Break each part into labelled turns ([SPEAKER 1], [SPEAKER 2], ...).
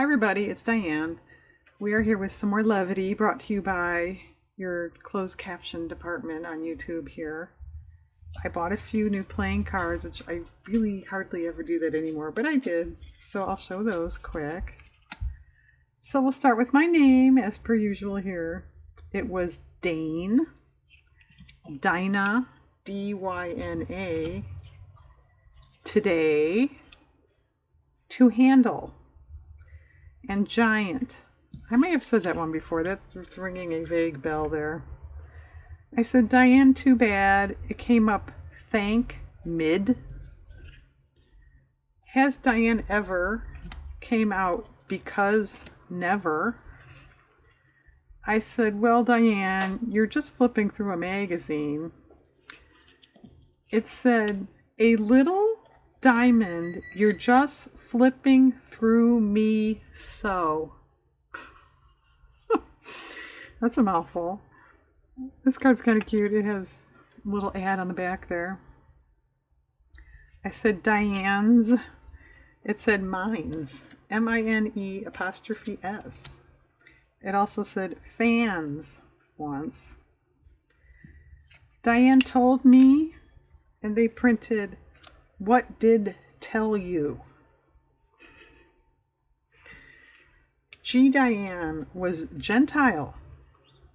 [SPEAKER 1] everybody, it's Diane. We are here with some more levity brought to you by your closed caption department on YouTube here. I bought a few new playing cards, which I really hardly ever do that anymore, but I did. So I'll show those quick. So we'll start with my name as per usual here. It was Dane, Dinah, D-Y-N-A, Today, To Handle, and Giant. I may have said that one before. That's ringing a vague bell there. I said Diane, too bad. It came up thank mid. Has Diane ever came out because never. I said, well, Diane, you're just flipping through a magazine. It said, a little diamond, you're just flipping through me so. That's a mouthful. This card's kind of cute. It has a little ad on the back there. I said Diane's. It said mine's. M-I-N-E''S. It also said fans once. Diane told me, and they printed, what did tell you? G. Diane was Gentile.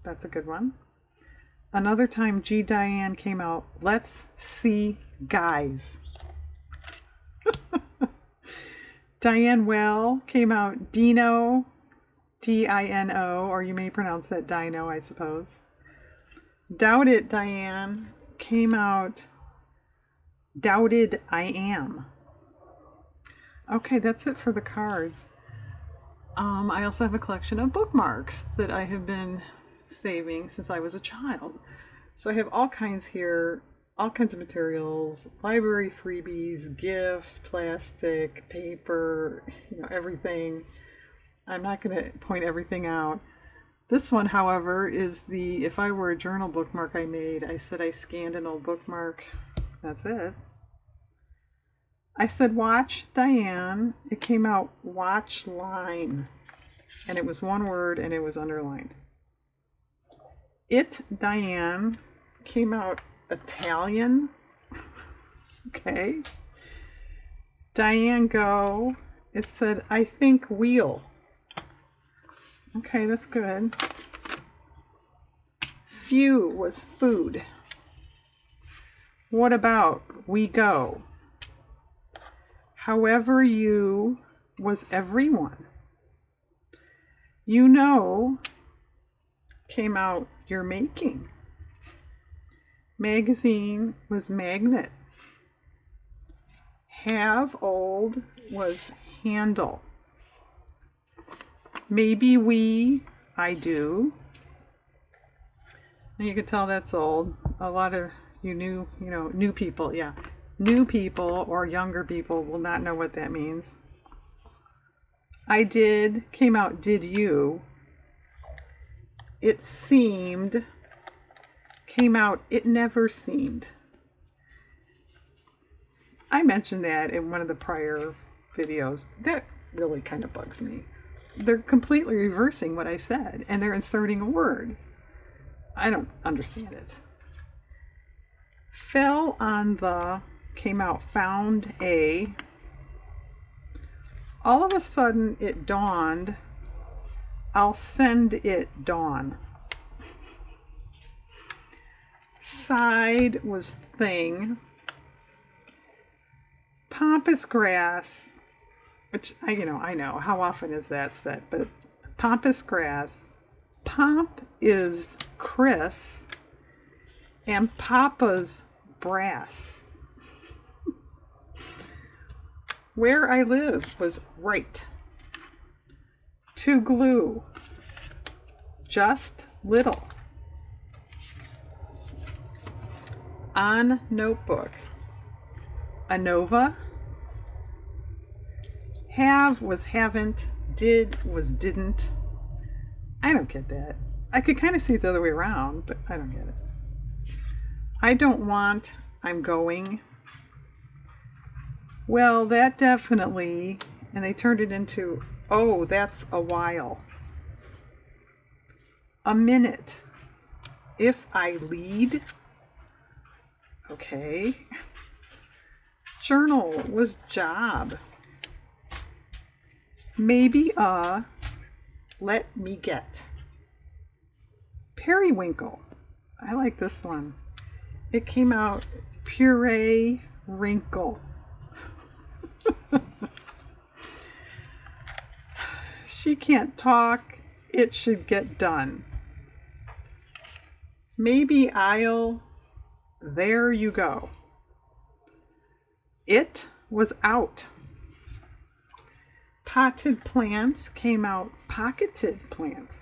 [SPEAKER 1] That's a good one. Another time G. Diane came out, let's see guys. Diane Well came out Dino, D-I-N-O, or you may pronounce that Dino, I suppose. Doubt It Diane came out Doubted I Am. Okay, that's it for the cards. I also have a collection of bookmarks that I have been saving since I was a child. So I have all kinds here, all kinds of materials, library freebies, gifts, plastic, paper, everything. I'm not going to point everything out. This one, however, is the If I Were a Journal bookmark I made. I said I scanned an old bookmark. That's it. I said watch Diane. It came out watch line. And it was one word and it was underlined. It Diane came out Italian. Okay. Diane Go. It said I think wheel. Okay, that's good. Few was food. What about we go? However you was everyone. You know came out you're making. Magazine was magnet. Have old was handle. Maybe we, I do. And you can tell that's old. A lot of you new people, yeah. New people or younger people will not know what that means. I did came out did you. It seemed came out it never seemed. I mentioned that in one of the prior videos. That really kind of bugs me. They're completely reversing what I said and they're inserting a word. I don't understand it. Fell on the came out found a. All of a sudden it dawned. I'll send it dawn. Side was thing. Pampas grass, which I know. How often is that said? But pampas grass. Pomp is Chris. And Papa's brass. Where I live was right. To glue. Just little. On notebook. ANOVA. Have was haven't. Did was didn't. I don't get that. I could kind of see it the other way around, but I don't get it. I don't want, I'm going. Well, that definitely, and they turned it into Oh, that's a while. A minute. If I lead. Okay. Journal was job. Maybe let me get. Periwinkle. I like this one. It came out puree wrinkle. She can't talk. It should get done. Maybe I'll. There you go. It was out. Potted plants came out pocketed plants.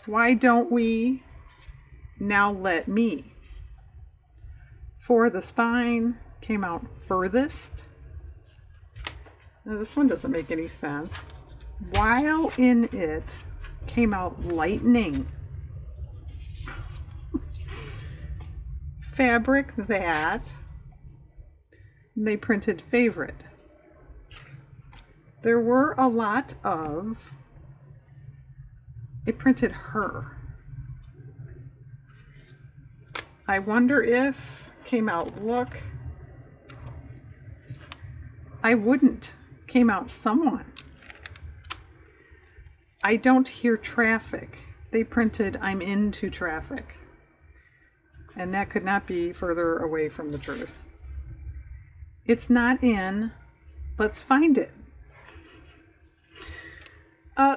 [SPEAKER 1] Why don't we? Now let me. For the spine came out furthest. Now this one doesn't make any sense. While in it came out lightning. Fabric that. They printed favorite. There were a lot of. It printed her. I wonder if came out look. I wouldn't came out someone. I don't hear traffic. They printed I'm into traffic. And that could not be further away from the truth. It's not in. Let's find it.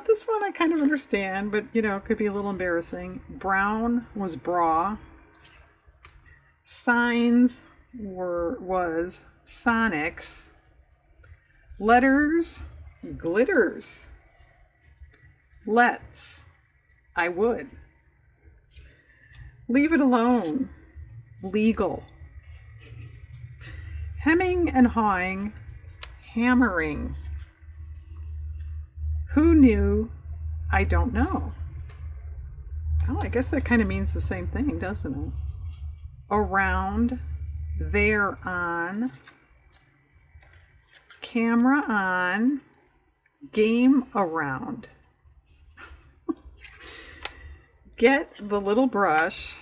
[SPEAKER 1] This one I kind of understand, but you know, it could be a little embarrassing. Brown was bra. Signs was Sonics. Letters, glitters. Let's, I would. Leave it alone, legal. Hemming and hawing, hammering. Who knew? I don't know. Oh, I guess that kind of means the same thing, doesn't it? Around, there on, camera on, game around. Get the little brush,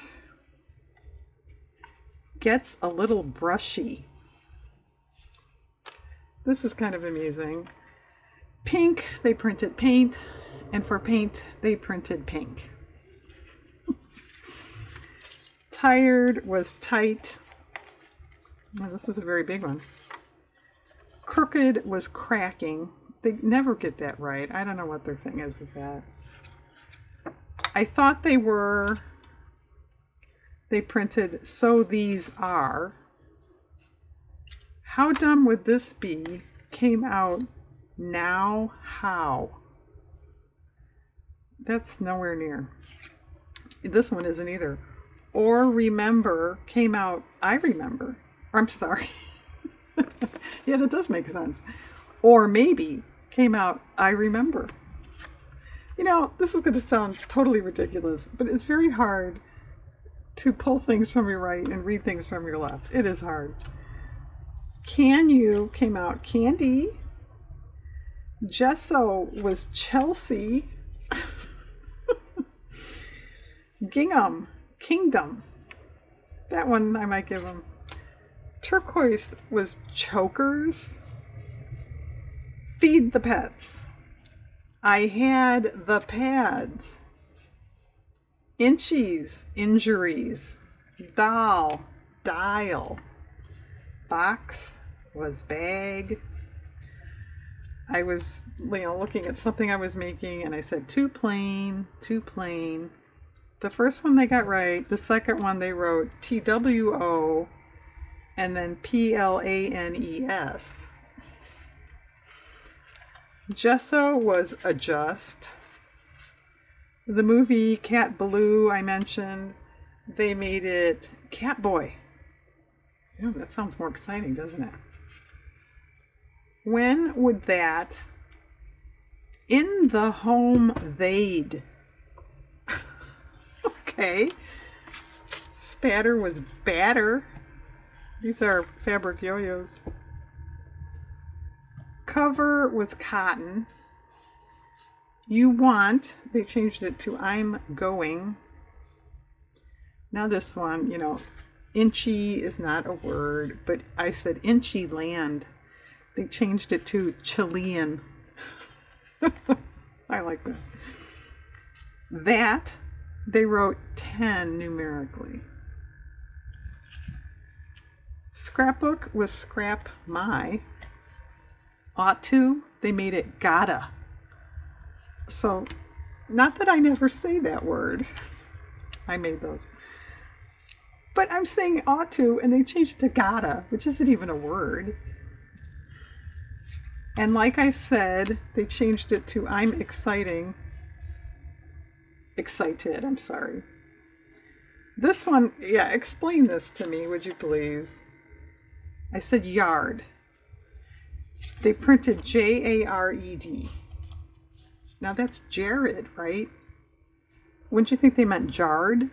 [SPEAKER 1] gets a little brushy. This is kind of amusing. Pink, they printed paint, and for paint, they printed pink. Tired was tight. Oh, this is a very big one. Crooked was cracking. They never get that right. I don't know what their thing is with that. I thought they printed so these are. How dumb would this be? Came out now how. That's nowhere near. This one isn't either. Or remember came out I remember. Or, I'm sorry. Yeah, that does make sense. Or maybe came out I remember. You know, this is going to sound totally ridiculous, but it's very hard to pull things from your right and read things from your left. It is hard. Can you came out candy. Gesso was Chelsea. Gingham, kingdom. That one I might give them. Turquoise was chokers. Feed the pets. I had the pads. Inchies, injuries. Doll, dial. Box was bag. I was, looking at something I was making and I said too plain, too plain. The first one they got right. The second one they wrote TWO and then PLANES. Gesso was adjust. The movie Cat Baloo I mentioned, they made it Catboy. Oh, that sounds more exciting, doesn't it? When would that? In the home they'd. Okay. Spatter was batter. These are fabric yo-yos. cover was cotton. You want, they changed it to I'm going. Now this one, inchy is not a word, but I said inchy land. They changed it to Chilean. I like that. That, they wrote 10 numerically. Scrapbook was scrap my. Ought to, they made it gotta. So, not that I never say that word. I made those. But I'm saying ought to, and they changed it to gotta, which isn't even a word. And like I said, they changed it to I'm excited, I'm sorry. This one, yeah, explain this to me, would you please? I said yard. They printed Jared. Now that's Jared, right? Wouldn't you think they meant jarred,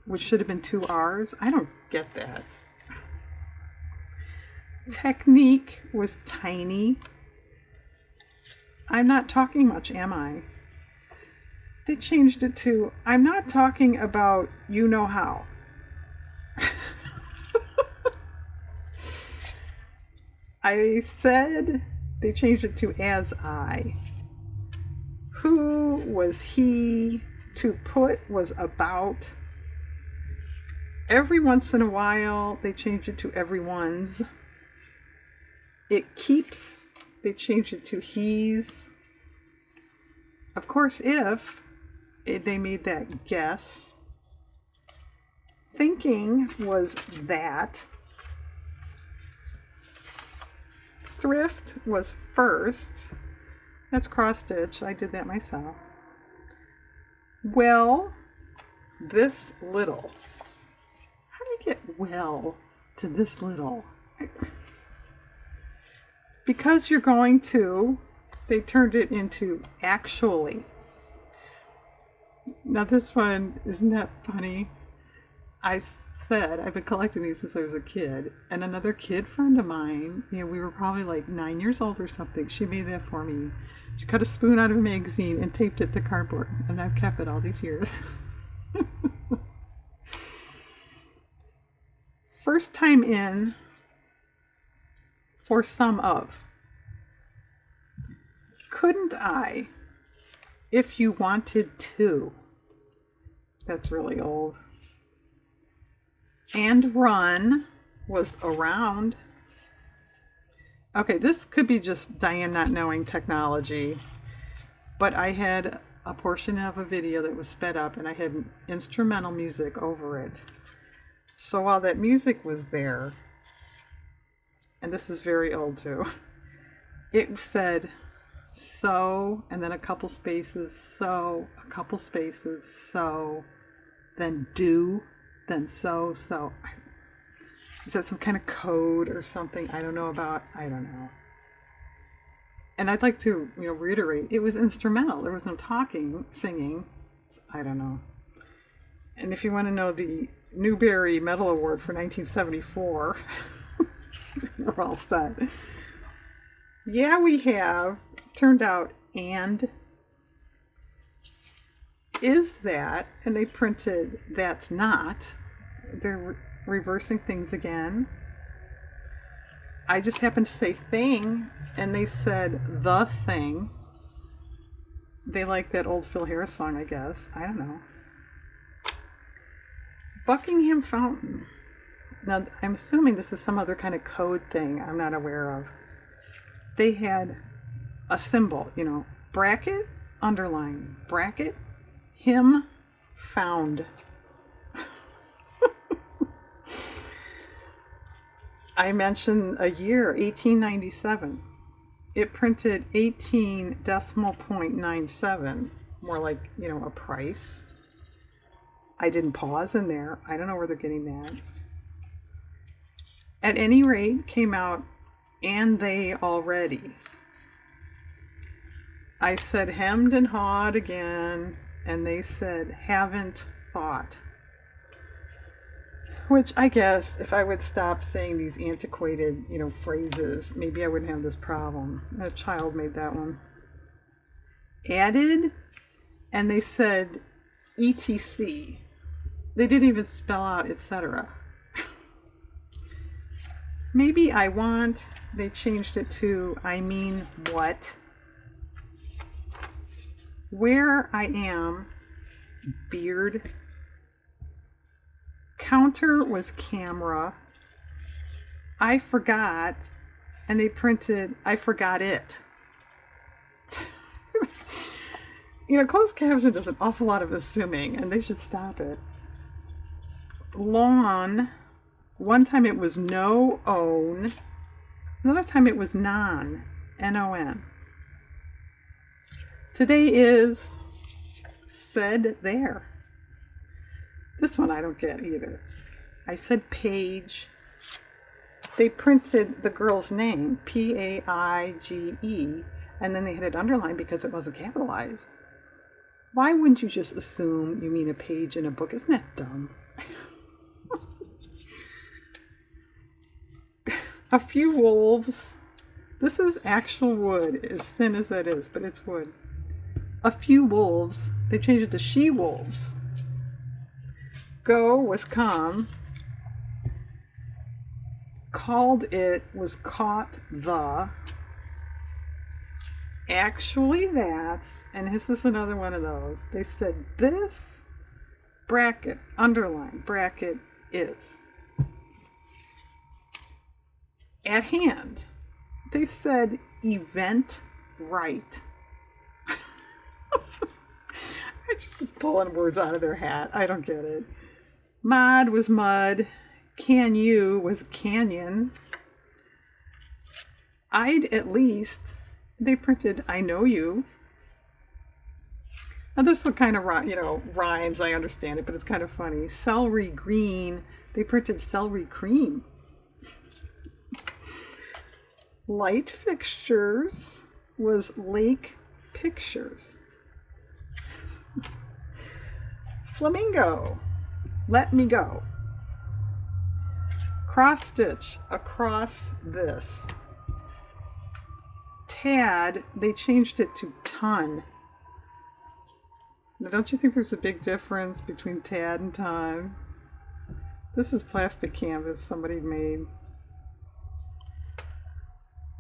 [SPEAKER 1] which should have been 2 R's? I don't get that. Technique was tiny. I'm not talking much, am I? They changed it to I'm not talking about you know how. I said they changed it to as I. Who was he? To put was about. Every once in a while, they changed it to everyone's. It keeps, they changed it to he's. Of course, if, they made that guess. Thinking was that. Thrift was first. That's cross stitch. I did that myself. Well, this little. How do you get well to this little? Because you're going to, they turned it into actually. Now this one, isn't that funny? I said I've been collecting these since I was a kid, and another kid friend of mine, we were probably like 9 years old or something, she made that for me. She cut a spoon out of a magazine and taped it to cardboard, and I've kept it all these years. First time in for some of. Couldn't I, if you wanted to? That's really old. And run was around. Okay, this could be just Diane not knowing technology, but I had a portion of a video that was sped up and I had instrumental music over it. So while that music was there, and this is very old too, it said so, and then a couple spaces, so, a couple spaces, so, then do, then so. Is that some kind of code or something I don't know about? I don't know. And I'd like to, reiterate, it was instrumental. There was no talking, singing. I don't know. And if you want to know the Newbery Medal Award for 1974, we're all set. Yeah, we have. Turned out, and is that, and they printed that's not. They're reversing things again. I just happened to say thing, and they said the thing. They like that old Phil Harris song, I guess. I don't know. Buckingham Fountain. Now, I'm assuming this is some other kind of code thing I'm not aware of. They had a symbol, bracket, underline, bracket, him, found. I mentioned a year, 1897. It printed 18.97, more like, a price. I didn't pause in there. I don't know where they're getting that. At any rate, came out, and they already. I said hemmed and hawed again, and they said haven't thought. Which I guess if I would stop saying these antiquated, phrases, maybe I wouldn't have this problem. A child made that one. Added, and they said etc. They didn't even spell out etc. Maybe I want, they changed it to I mean what. Where I am, beard. Counter was camera. I forgot, and they printed I forgot it. Closed caption does an awful lot of assuming, and they should stop it. Lawn. One time it was no own. Another time it was non. N-O-N. Today is said there. This one I don't get either. I said page. They printed the girl's name, P-A-I-G-E, and then they had it underlined because it wasn't capitalized. Why wouldn't you just assume you mean a page in a book? Isn't that dumb? A few wolves. This is actual wood, as thin as that is, but it's wood. A few wolves. They changed it to she wolves. Go was come. Called it was caught the. Actually that's, and this is another one of those. They said this bracket, underline, bracket is. At hand. They said event right. I just pulling words out of their hat. I don't get it. Mod was mud. Can you was canyon. I'd at least. They printed I know you. Now this one kind of rhymes. I understand it, but it's kind of funny. Celery green. They printed celery cream. Light fixtures was lake pictures. Flamingo, let me go. Cross stitch, across this. Tad, they changed it to ton. Now, don't you think there's a big difference between tad and ton? This is plastic canvas somebody made.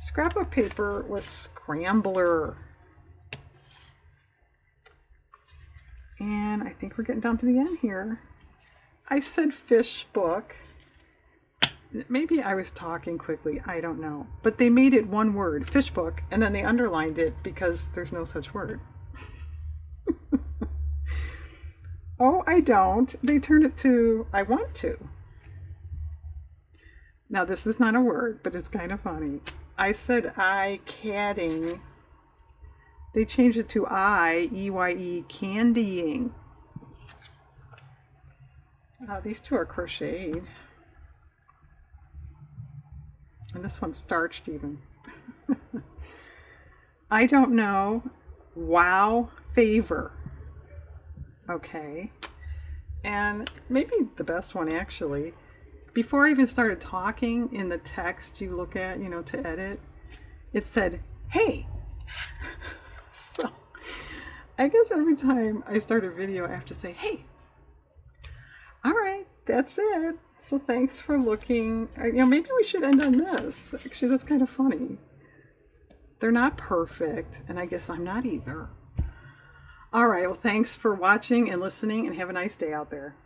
[SPEAKER 1] Scrapbook paper was scrambler. And I think we're getting down to the end here. I said fish book. Maybe I was talking quickly, I don't know. But they made it one word, fish book, and then they underlined it because there's no such word. Oh, I don't. They turned it to I want to. Now this is not a word, but it's kind of funny. I said I cadding. They changed it to I, E-Y-E, candying. These two are crocheted. And this one's starched even. I don't know. Wow, favor. Okay. And maybe the best one actually. Before I even started talking, in the text you look at, to edit, it said, hey. So I guess every time I start a video, I have to say, hey. All right, that's it. So thanks for looking. Maybe we should end on this. Actually, that's kind of funny. They're not perfect, and I guess I'm not either. All right, well, thanks for watching and listening, and have a nice day out there.